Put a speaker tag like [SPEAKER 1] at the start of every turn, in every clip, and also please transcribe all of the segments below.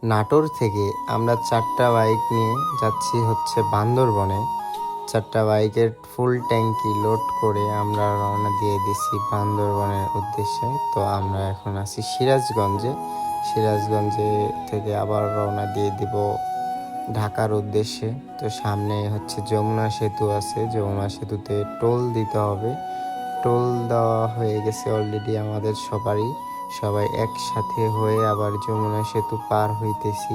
[SPEAKER 1] নাটোর থেকে আমরা 4টা বাইক নিয়ে যাচ্ছি হচ্ছে বান্দরবনে। 4টা বাইকের ফুল ট্যাঙ্কি লোড করে আমরা রওনা দিয়ে দিছি বান্দরবনের উদ্দেশ্যে। তো আমরা এখন আছি সিরাজগঞ্জে। সিরাজগঞ্জে থেকে আবার রওনা দিয়ে দিব ঢাকার উদ্দেশ্যে। তো সামনে হচ্ছে যমুনা সেতু আছে, যমুনা সেতুতে টোল দিতে হবে। টোল দেওয়া হয়ে গেছে অলরেডি আমাদের সবারই। সবাই একসাথে হয়ে আবার যমুনা সেতু পার হইতেছি।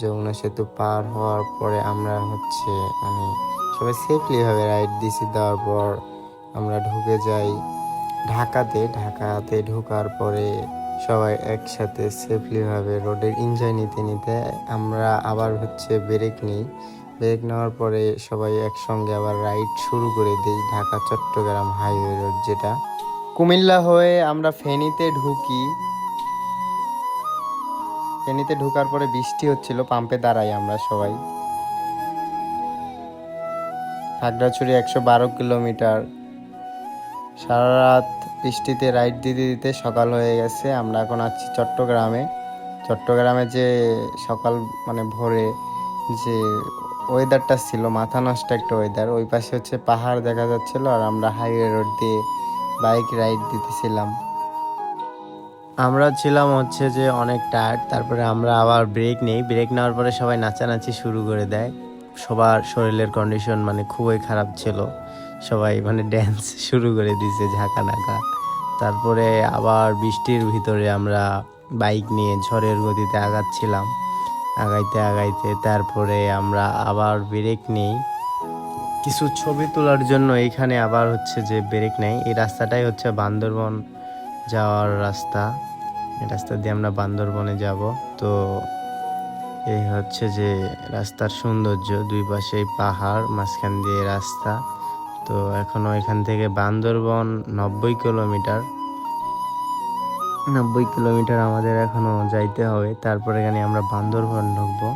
[SPEAKER 1] যমুনা সেতু পার হওয়ার পরে আমরা হচ্ছে সবাই সেফলিভাবে রাইড দিছি। দেওয়ার পর আমরা ঢুকে যাই ঢাকাতে। ঢাকাতে ঢোকার পরে সবাই একসাথে সেফলিভাবে রোডের এনজয় নিতে নিতে আমরা আবার হচ্ছে ব্রেক নিই। ব্রেক নেওয়ার পরে সবাই একসঙ্গে আবার রাইড শুরু করে দিই ঢাকা চট্টগ্রাম হাইওয়ে রোড, যেটা কুমিল্লা হয়ে আমরা ফেনীতে ঢুকি। ফেনীতে ঢোকার পরে বৃষ্টি হচ্ছিল, পাম্পে দাঁড়াই আমরা সবাই। খাগড়াছড়ি 112 কিলোমিটার। সারা রাত বৃষ্টিতে রাইড দিতে দিতে সকাল হয়ে গেছে। আমরা এখন আছি চট্টগ্রামে। চট্টগ্রামে যে সকাল ভোরে যে ওয়েদারটা ছিল, মাথা নষ্ট একটা ওয়েদার। ওই পাশে হচ্ছে পাহাড় দেখা যাচ্ছিল আর আমরা হাইওয়ে রোড দিয়ে বাইক রাইড দিতেছিলাম। আমরা ছিলাম হচ্ছে যে অনেক টায়ার্ড। তারপরে আমরা আবার ব্রেক নেই। ব্রেক নেওয়ার পরে সবাই নাচানাচি শুরু করে দেয়। সবার শরীরের কন্ডিশন খুবই খারাপ ছিল। সবাই ড্যান্স শুরু করে দিয়েছে ঝাঁকা নাকা। তারপরে আবার বৃষ্টির ভিতরে আমরা বাইক নিয়ে ঝড়ের গতিতে আগাচ্ছিলাম। আগাইতে আগাইতে তারপরে আমরা আবার ব্রেক নেই কিছু ছবি তোলার জন্য। এইখানে আবার হচ্ছে যে ব্রেক নেই। এই রাস্তাটাই হচ্ছে বান্দরবন যাওয়ার রাস্তা। এই রাস্তা দিয়ে আমরা বান্দরবনে যাব। তো এই হচ্ছে যে রাস্তার সৌন্দর্য, দুই পাশেই পাহাড়, মাঝখান দিয়ে রাস্তা। তো এখনো এখান থেকে বান্দরবন 90 কিলোমিটার। 90 কিলোমিটার আমাদের এখনো যাইতে হবে। তারপরে এখানে আমরা বান্দরবন ঢুকবো।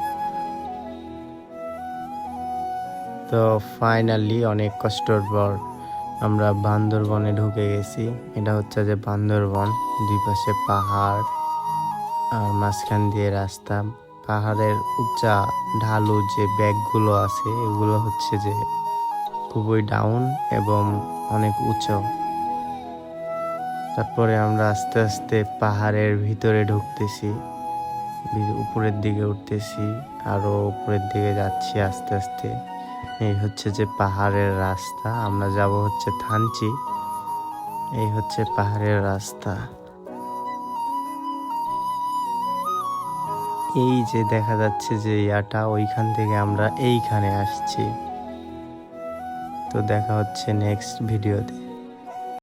[SPEAKER 1] তো ফাইনালি অনেক কষ্টের পর আমরা বান্দরবনে ঢুকে গেছি। এটা হচ্ছে যে বান্দরবন, দুই পাশে পাহাড় আর মাঝখান দিয়ে রাস্তা। পাহাড়ের উঁচা ঢালু যে ব্যাগগুলো আছে এগুলো হচ্ছে যে খুবই ডাউন এবং অনেক উঁচু। তারপরে আমরা আস্তে আস্তে পাহাড়ের ভিতরে ঢুকতেছি, উপরের দিকে উঠতেছি, আরো উপরের দিকে যাচ্ছি আস্তে আস্তে। এই হচ্ছে যে পাহাড়ের রাস্তা। আমরা যাব হচ্ছে থানচি। এই হচ্ছে পাহাড়ের রাস্তা। এই যে দেখা যাচ্ছে যে ইয়াটা, ওইখান থেকে আমরা এইখানে আসছি। তো দেখা হচ্ছে নেক্সট ভিডিওতে।